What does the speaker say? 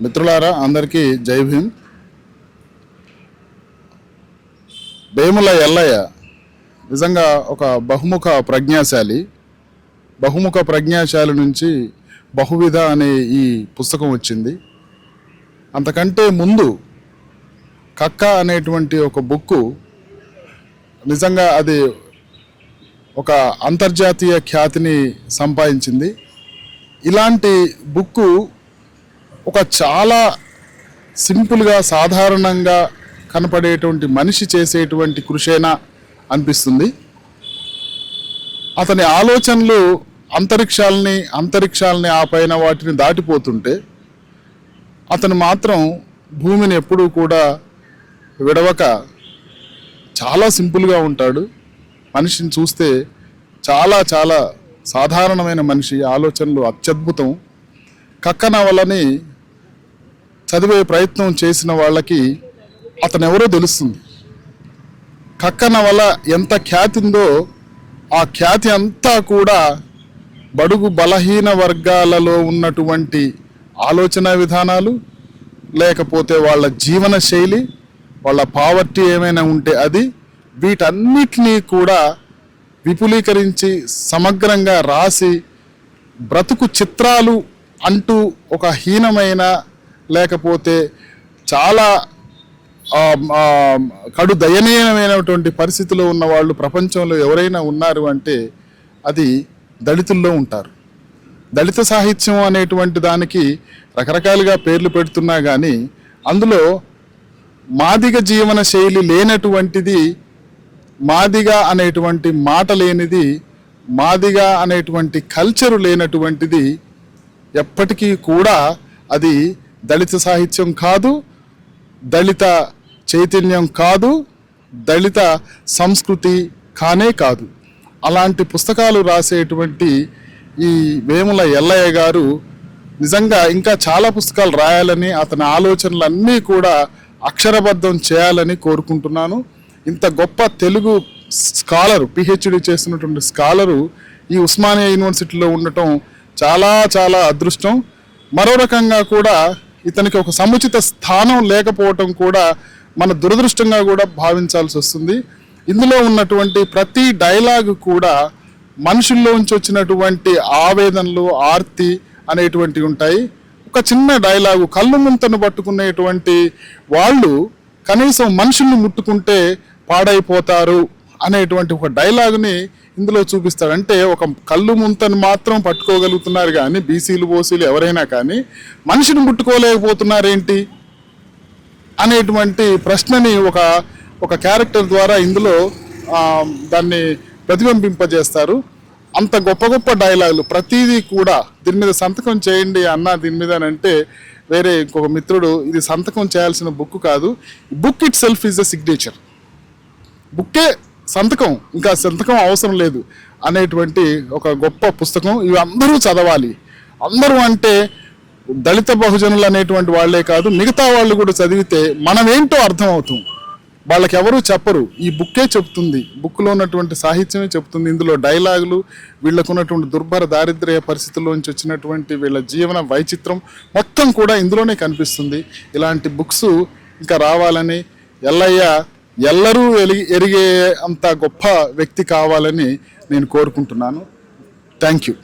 మిత్రులారా అందరికీ జై భీమ్. వేముల ఎల్లయ్య నిజంగా ఒక బహుముఖ ప్రజ్ఞాశాలి నుంచి బహువిధ అనే ఈ పుస్తకం వచ్చింది. అంతకంటే ముందు కక్క అనేటువంటి ఒక బుక్కు నిజంగా అది ఒక అంతర్జాతీయ ఖ్యాతిని సంపాదించింది. ఇలాంటి బుక్కు ఒక చాలా సింపుల్గా సాధారణంగా కనపడేటువంటి మనిషి చేసేటువంటి కృషేనా అనిపిస్తుంది. అతని ఆలోచనలు అంతరిక్షాలని ఆ పైన వాటిని దాటిపోతుంటే అతను మాత్రం భూమిని ఎప్పుడూ కూడా విడవక చాలా సింపుల్గా ఉంటాడు. మనిషిని చూస్తే చాలా చాలా సాధారణమైన మనిషి, ఆలోచనలు అత్యద్భుతం. కక్క నవలని చదివే ప్రయత్నం చేసిన వాళ్ళకి అతను ఎవరో తెలుస్తుంది. కక్క నవల ఎంత ఖ్యాతి ఉందో ఆ ఖ్యాతి అంతా కూడా బడుగు బలహీన వర్గాలలో ఉన్నటువంటి ఆలోచన విధానాలు, లేకపోతే వాళ్ళ జీవన శైలి, వాళ్ళ పావర్టీ ఏమైనా ఉంటే అది, వీటన్నిటినీ కూడా విపులీకరించి సమగ్రంగా రాసి బ్రతుకు చిత్రాలు అంటూ ఒక హీనమైన లేకపోతే చాలా కడు దయనీయమైనటువంటి పరిస్థితిలో ఉన్న వాళ్ళు ప్రపంచంలో ఎవరైనా ఉన్నారు అంటే అది దళితుల్లో ఉంటారు. దళిత సాహిత్యం అనేటువంటి దానికి రకరకాలుగా పేర్లు పెడుతున్నా కానీ అందులో మాదిగ జీవన శైలి లేనటువంటిది, మాదిగ అనేటువంటి మాట లేనిది, మాదిగ అనేటువంటి కల్చరు లేనటువంటిది ఎప్పటికీ కూడా అది దళిత సాహిత్యం కాదు, దళిత చైతన్యం కాదు, దళిత సంస్కృతి కానే కాదు. అలాంటి పుస్తకాలు రాసేటువంటి ఈ వేముల ఎల్లయ్య గారు నిజంగా ఇంకా చాలా పుస్తకాలు రాయాలని, అతని ఆలోచనలన్నీ కూడా అక్షరబద్ధం చేయాలని కోరుకుంటున్నాను. ఇంత గొప్ప తెలుగు స్కాలరు, పిహెచ్డి చేస్తున్నటువంటి స్కాలరు ఈ ఉస్మానియా యూనివర్సిటీలో ఉండటం చాలా చాలా అదృష్టం. మరో రకంగా కూడా ఇతనికి ఒక సముచిత స్థానం లేకపోవటం కూడా మన దురదృష్టంగా కూడా భావించాల్సి వస్తుంది. ఇందులో ఉన్నటువంటి ప్రతి డైలాగ్ కూడా మనుషుల్లోంచి వచ్చినటువంటి ఆవేదనలు, ఆర్తి అనేటువంటివి ఉంటాయి. ఒక చిన్న డైలాగు, కళ్ళు ముంతను పట్టుకునేటువంటి వాళ్ళు కనీసం మనుషుల్ని ముట్టుకుంటే పాడైపోతారు అనేటువంటి ఒక డైలాగుని ఇందులో చూపిస్తాడు. అంటే ఒక కళ్ళు ముంతను మాత్రం పట్టుకోగలుగుతున్నారు కానీ బీసీలు ఓసీలు ఎవరైనా కానీ మనిషిని ముట్టుకోలేకపోతున్నారేంటి అనేటువంటి ప్రశ్నని ఒక క్యారెక్టర్ ద్వారా ఇందులో దాన్ని ప్రతిబింబింపజేస్తారు. అంత గొప్ప గొప్ప డైలాగులు ప్రతిదీ కూడా దీని మీద సంతకం చేయండి అన్న, దీని మీద అంటే వేరే ఇంకొక మిత్రుడు ఇది సంతకం చేయాల్సిన బుక్ కాదు, book itself is a signature, బుక్కే సంతకం, ఇంకా సంతకం అవసరం లేదు అనేటువంటి ఒక గొప్ప పుస్తకం. ఇవి అందరూ చదవాలి. అందరూ అంటే దళిత బహుజనులు అనేటువంటి వాళ్ళే కాదు, మిగతా వాళ్ళు కూడా చదివితే మనమేంటో అర్థమవుతాం. వాళ్ళకి ఎవరూ చెప్పరు, ఈ బుక్కే చెప్తుంది, బుక్లో ఉన్నటువంటి సాహిత్యమే చెప్తుంది. ఇందులో డైలాగులు, వీళ్ళకు ఉన్నటువంటి దుర్భర దారిద్ర్య పరిస్థితుల్లోంచి వచ్చినటువంటి వీళ్ళ జీవన వైచిత్రం మొత్తం కూడా ఇందులోనే కనిపిస్తుంది. ఇలాంటి బుక్స్ ఇంకా రావాలని, ఎల్లయ్య ఎల్లరూ ఎరిగే అంత గొప్ప వ్యక్తి కావాలని నేను కోరుకుంటున్నాను. Thank you.